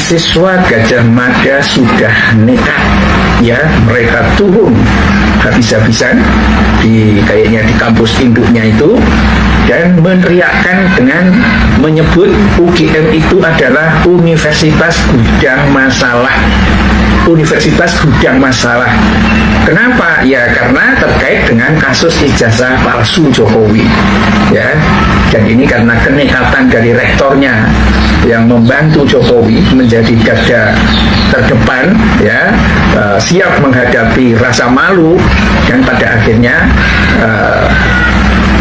mahasiswa Gajah Mada sudah nekat, ya, mereka turun habis-habisan kayaknya di kampus induknya itu, dan meneriakkan dengan menyebut UGM itu adalah Universitas Gudang Masalah. Universitas Gudang Masalah. Kenapa? Ya karena terkait dengan kasus ijazah palsu Jokowi, ya. Dan ini karena kenekatan dari rektornya yang membantu Jokowi menjadi garda terdepan, ya, siap menghadapi rasa malu, dan pada akhirnya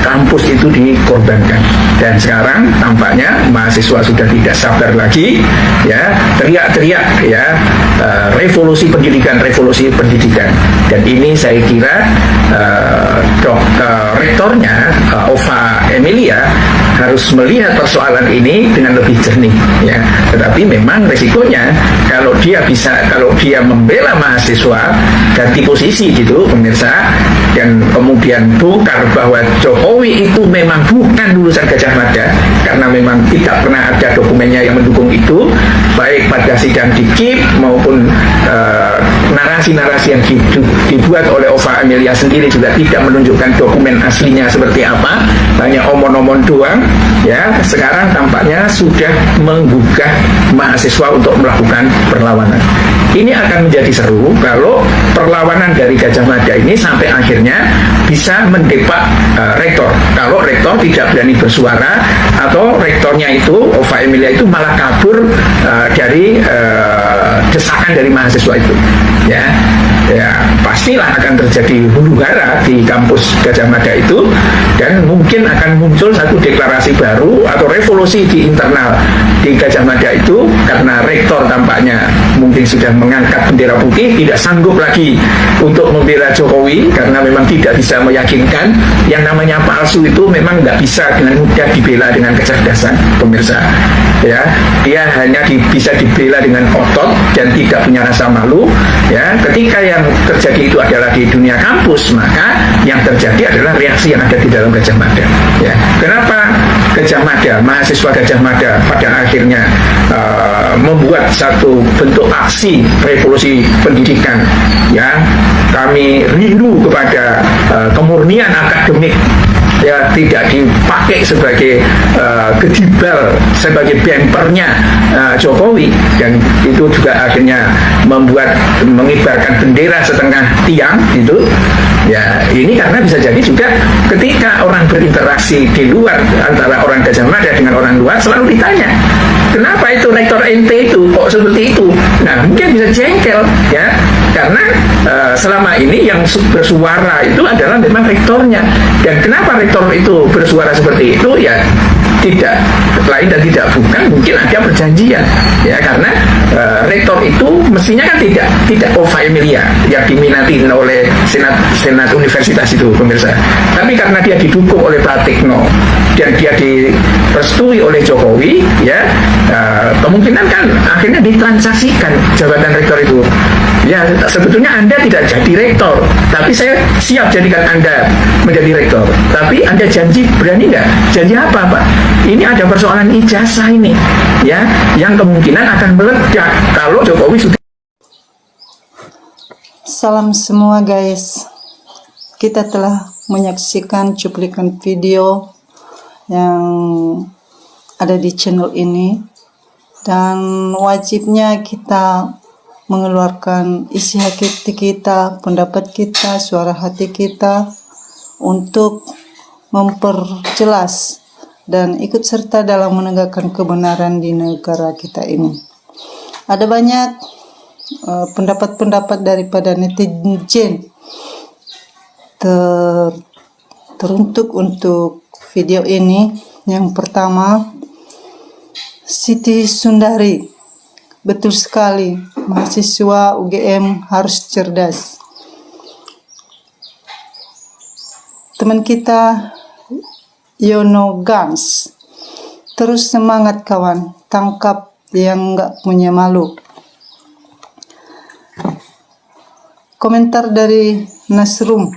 kampus itu dikorbankan. Dan sekarang tampaknya mahasiswa sudah tidak sabar lagi, ya, teriak-teriak, ya, revolusi pendidikan. Dan ini saya kira rektornya Ova Emilia harus melihat persoalan ini dengan lebih jernih, ya. Tetapi memang resikonya kalau dia membela mahasiswa ganti posisi gitu pemirsa, dan kemudian bongkar bahwa Jokowi itu memang bukan lulusan Gajah Mada, karena memang tidak pernah ada dokumennya yang mendukung itu, baik pada sidang di KIP maupun narasi-narasi yang dibuat oleh Ova Emilia sendiri juga tidak menunjukkan dokumen aslinya seperti apa, hanya omon-omon doang, ya. Sekarang tampaknya sudah menggugah mahasiswa untuk melakukan perlawanan. Ini akan menjadi seru kalau perlawanan dari Gajah Mada ini sampai akhirnya bisa mendepak rektor. Kalau rektor tidak berani bersuara, atau rektornya itu, Ova Emilia itu malah kabur dari desakan dari mahasiswa itu, ya. Ya pastilah akan terjadi huru-hara di kampus Gajah Mada itu, dan mungkin akan muncul satu deklarasi baru atau revolusi di internal di Gajah Mada itu, karena rektor tampaknya mungkin sudah mengangkat bendera putih, tidak sanggup lagi untuk membela Jokowi karena memang tidak bisa meyakinkan. Yang namanya palsu itu memang nggak bisa dengan mudah dibela dengan kecerdasan, pemirsa, ya. Dia hanya bisa dibela dengan otot dan tidak punya rasa malu, ya. Ketika yang terjadi itu adalah di dunia kampus, maka yang terjadi adalah reaksi yang ada di dalam Gajah Mada, ya. Kenapa Gajah Mada, mahasiswa Gajah Mada pada akhirnya membuat satu bentuk aksi revolusi pendidikan, ya. Kami rindu kepada kemurnian akademik, ya, tidak dipakai sebagai gedibal, sebagai bempernya Jokowi, dan itu juga akhirnya mengibarkan bendera setengah tiang gitu, ya. Ini karena bisa jadi juga ketika orang berinteraksi di luar antara orang Gajah Mada dengan orang luar, selalu ditanya, kenapa itu rektor ente itu kok seperti itu? Nah, mungkin bisa jengkel, ya, karena selama ini yang bersuara itu adalah memang rektornya. Dan kenapa rektor itu bersuara seperti itu? Ya tidak lain dan tidak bukan, mungkin ada perjanjian, ya, karena rektor itu mestinya kan tidak Ova Emilia yang diminati oleh senat universitas itu, pemirsa, tapi karena dia didukung oleh Pratikno dan dia direstui oleh Jokowi, ya, kemungkinan kan akhirnya ditransaksikan jabatan rektor itu. Ya, sebetulnya Anda tidak jadi rektor, tapi saya siap jadikan Anda menjadi rektor. Tapi Anda janji, berani nggak? Janji apa, Pak? Ini ada persoalan ijazah ini, ya, yang kemungkinan akan meledak kalau Jokowi sudah. Salam semua guys, kita telah menyaksikan cuplikan video yang ada di channel ini, dan wajibnya kita mengeluarkan isi hati kita, pendapat kita, suara hati kita untuk memperjelas dan ikut serta dalam menegakkan kebenaran di negara kita ini. Ada banyak pendapat-pendapat daripada netizen teruntuk untuk video ini. Yang pertama, Siti Sundari, betul sekali, mahasiswa UGM harus cerdas. Teman kita Yono Gans, terus semangat kawan, tangkap yang nggak punya malu. Komentar dari Nasrum,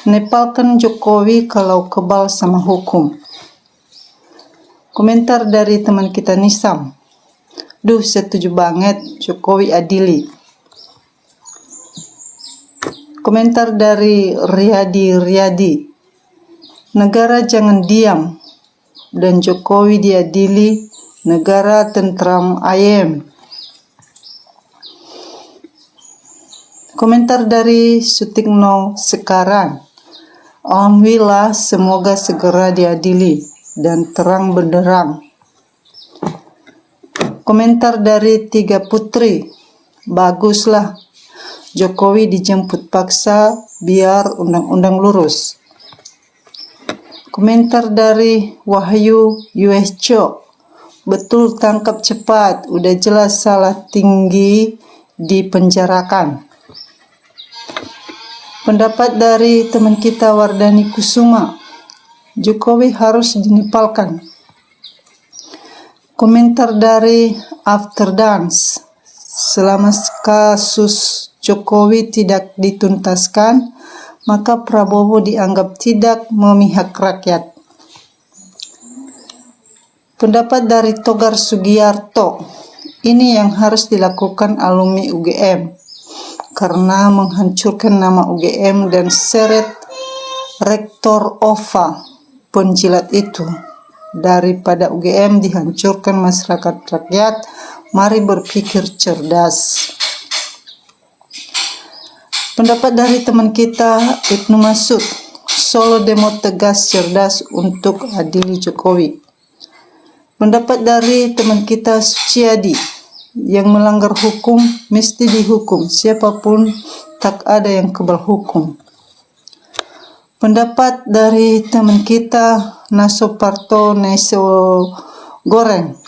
nepalkan Jokowi kalau kebal sama hukum. Komentar dari teman kita Nisam, Duh, setuju banget, Jokowi adili. Komentar dari Riyadi. Negara jangan diam dan Jokowi diadili, negara tentram ayem. Komentar dari Sutikno Sekarang. Alhamdulillah, semoga segera diadili dan terang benderang. Komentar dari Tiga Putri. Baguslah, Jokowi dijemput paksa biar undang-undang lurus. Komentar dari Wahyu USCO. Betul, tangkap cepat, udah jelas salah tinggi dipenjarakan. Pendapat dari teman kita Wardani Kusuma. Jokowi harus dinipalkan. Komentar dari After Dance. Selama kasus Jokowi tidak dituntaskan, maka Prabowo dianggap tidak memihak rakyat. Pendapat dari Togar Sugiarto. Ini yang harus dilakukan alumni UGM karena menghancurkan nama UGM dan seret Rektor OVA penjilat itu. Daripada UGM dihancurkan masyarakat rakyat, mari berpikir cerdas. Pendapat dari teman kita Ibnu Masud. Solo demo tegas cerdas untuk adili Jokowi. Pendapat dari teman kita Suciadi. Yang melanggar hukum mesti dihukum, siapapun tak ada yang kebal hukum. Pendapat dari teman kita Nasoparto Neso Goreng.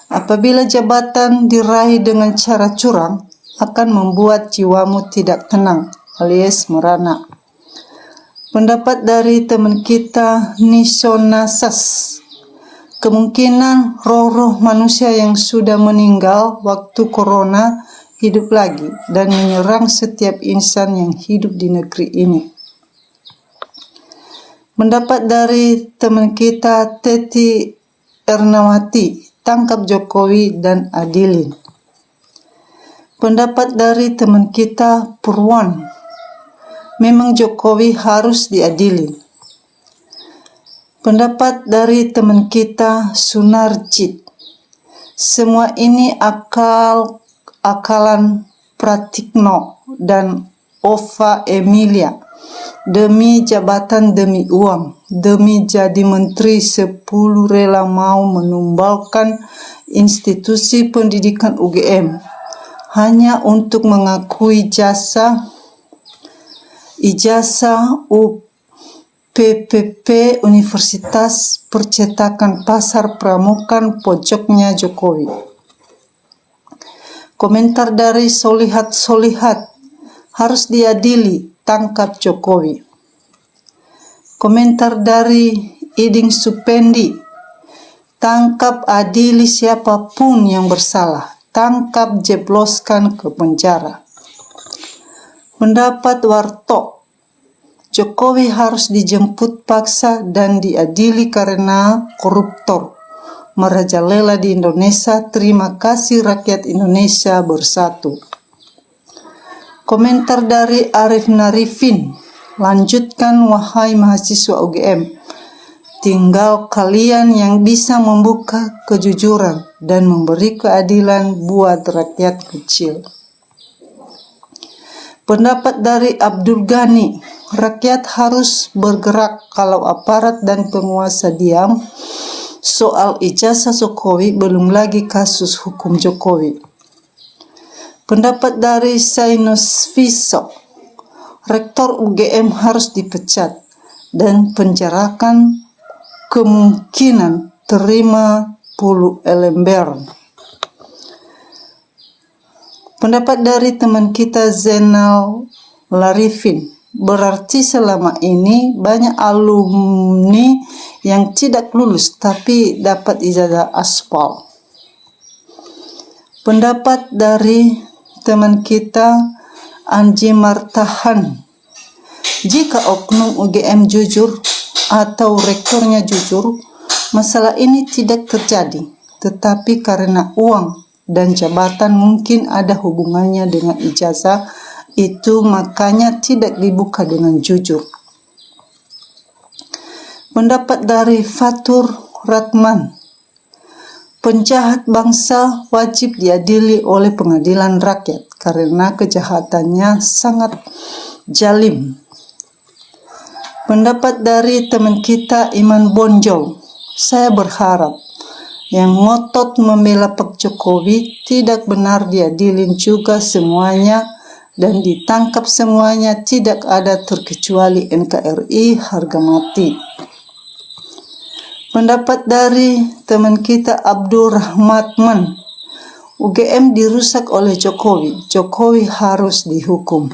Apabila jabatan diraih dengan cara curang, akan membuat jiwamu tidak tenang alias merana. Pendapat dari teman kita Nisonasas. Kemungkinan roh-roh manusia yang sudah meninggal waktu corona hidup lagi dan menyerang setiap insan yang hidup di negeri ini. Pendapat dari teman kita Teti Ernawati, tangkap Jokowi dan adilin. Pendapat dari teman kita Purwan, memang Jokowi harus diadili. Pendapat dari teman kita Sunarjit, semua ini akalan Pratikno dan Ova Emilia. Demi jabatan, demi uang, demi jadi menteri 10 rela mau menumbalkan institusi pendidikan UGM hanya untuk mengakui ijazah UPPP Universitas Percetakan Pasar Pramuka pojoknya Jokowi. Komentar dari Solihat, harus diadili, tangkap Jokowi. Komentar dari Iding Supendi, tangkap adili siapapun yang bersalah, tangkap jebloskan ke penjara. Pendapat Warto, Jokowi harus dijemput paksa dan diadili karena koruptor merajalela di Indonesia. Terima kasih rakyat Indonesia bersatu. Komentar dari Arif Narifin, lanjutkan wahai mahasiswa UGM, tinggal kalian yang bisa membuka kejujuran dan memberi keadilan buat rakyat kecil. Pendapat dari Abdul Ghani, rakyat harus bergerak kalau aparat dan penguasa diam. Soal ijazah Jokowi, belum lagi kasus hukum Jokowi. Pendapat dari Sainus Viso, Rektor UGM harus dipecat dan penjarakan, kemungkinan terima 10 lembar. Pendapat dari teman kita Zainal Larifin, berarti selama ini banyak alumni yang tidak lulus tapi dapat ijazah aspal. Pendapat dari teman kita Anji Martahan, jika oknum UGM jujur atau rektornya jujur, masalah ini tidak terjadi. Tetapi karena uang dan jabatan mungkin ada hubungannya dengan ijazah itu, makanya tidak dibuka dengan jujur. Pendapat dari Fatur Rahman, penjahat bangsa wajib diadili oleh pengadilan rakyat karena kejahatannya sangat jalim. Pendapat dari teman kita Iman Bonjol, saya berharap yang ngotot membela Pak Jokowi tidak benar diadilin juga semuanya dan ditangkap semuanya, tidak ada terkecuali NKRI harga mati. Pendapat dari teman kita Abdul Rahmatman, UGM dirusak oleh Jokowi, Jokowi harus dihukum.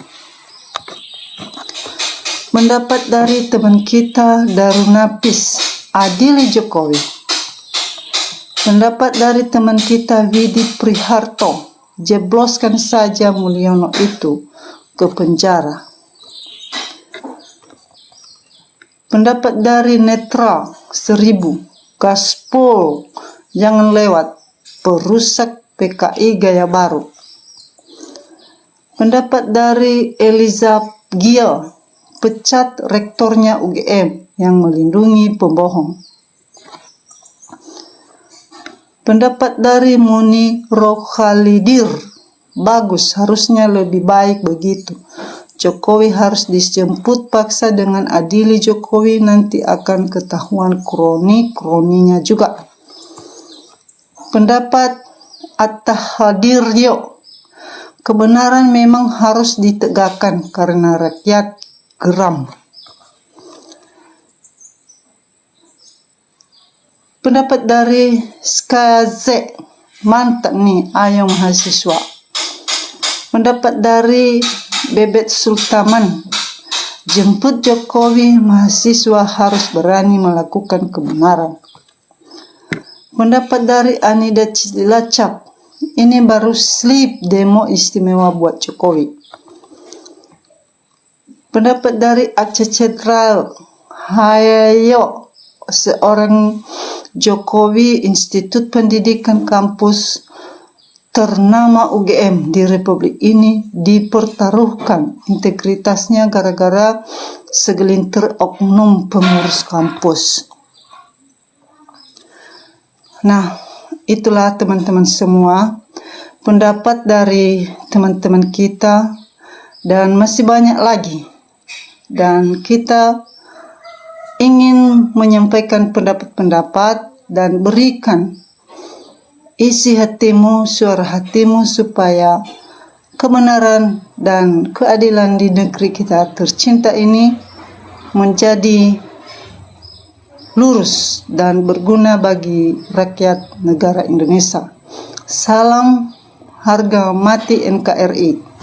Pendapat dari teman kita Darunapis, adili Jokowi. Pendapat dari teman kita Widi Priharto, jebloskan saja Mulyono itu ke penjara. Pendapat dari Netral 1000, gaspol jangan lewat, perusak PKI gaya baru. Pendapat dari Eliza Giel, pecat rektornya UGM yang melindungi pembohong. Pendapat dari Muni Rokhalidir, bagus, harusnya lebih baik begitu. Jokowi harus dijemput paksa, dengan adili Jokowi nanti akan ketahuan kroninya juga. Pendapat At-Tahadiryo, kebenaran memang harus ditegakkan karena rakyat geram. Pendapat dari Skaze, mantap nih, ayo mahasiswa. Pendapat dari Bebet Sultaman, jemput Jokowi, mahasiswa harus berani melakukan kebenaran. Pendapat dari Anida Cilacap, ini baru slip demo istimewa buat Jokowi. Pendapat dari Aceh Central, hayo seorang Jokowi, Institut Pendidikan Kampus ternama UGM di Republik ini dipertaruhkan integritasnya gara-gara segelintir oknum pengurus kampus. Nah, itulah teman-teman semua pendapat dari teman-teman kita, dan masih banyak lagi. Dan kita ingin menyampaikan pendapat-pendapat dan berikan isi hatimu, suara hatimu, supaya kebenaran dan keadilan di negeri kita tercinta ini menjadi lurus dan berguna bagi rakyat negara Indonesia. Salam harga mati NKRI.